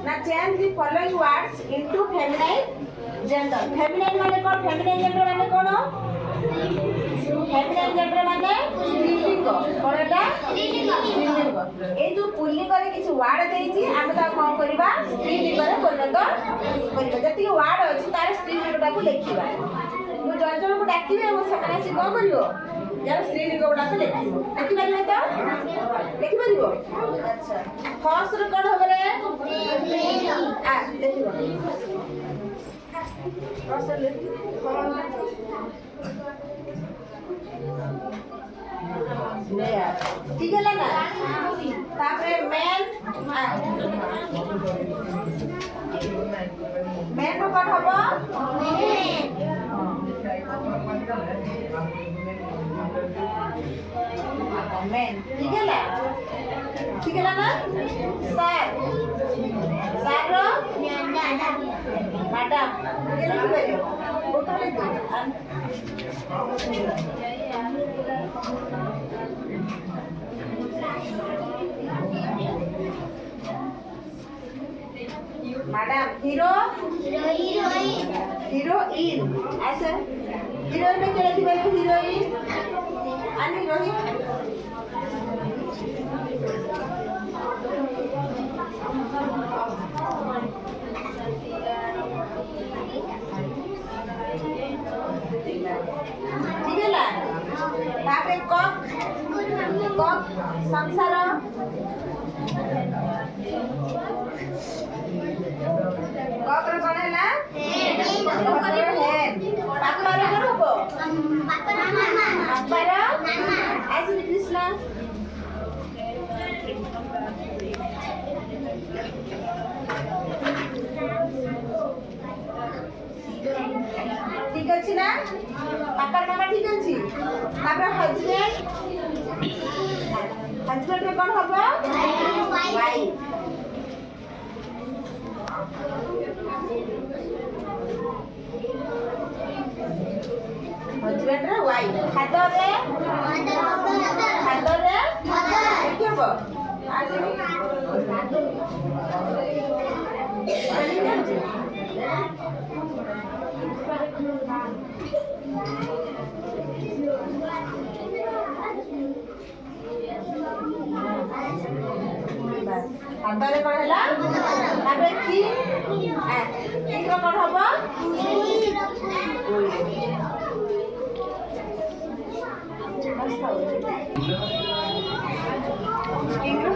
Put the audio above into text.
Now change the following words into feminine gender. Feminine माने कौन? Feminine gender माने कौन? Feminine gender माने स्त्रीलिंग. कौन एटा? स्त्रीलिंग. ए जो पुल्लिंग रे किछि वर्ड देइछि हम ता कोन करबा? स्त्रीलिंग रे परिणत करबा. जति वर्ड अछि तार स्त्रीलिंग टाको लेखिबा. मु जन जन को डाकिबे हम सकाने से कोन करियो? यार स्त्रीलिंग गुडाको लेखिबो. लेखि पारिबे तो? लेखि पारिबो? अच्छा. फर्स्ट रे कोन होबे रे? आ देखिबो. फर्स्ट रे ठीक है ना तापरे मैन मैन को कौन हबो मैन ठीक है ना सर सर रो मैडम ये लिख दे फोटो लिख मैडम हीरो हीरोइन ऐसे हीरोइन में क्या लिखी है हीरोइन अन्य हीरोइन ठीक है ना तापरे कक संसार कक रे कोन हैला हेड पापर रे होबो पापर ऐसे कृष्ण ठीक अछि ना पापर मामा ठीक अछि तापर हस्बैंड रे कोन होबो वाइफ हस्बैंड रे वाइफ फादर रे देखियो फादर रे कोन हैला ताबे की रो कोन होबो किंग रो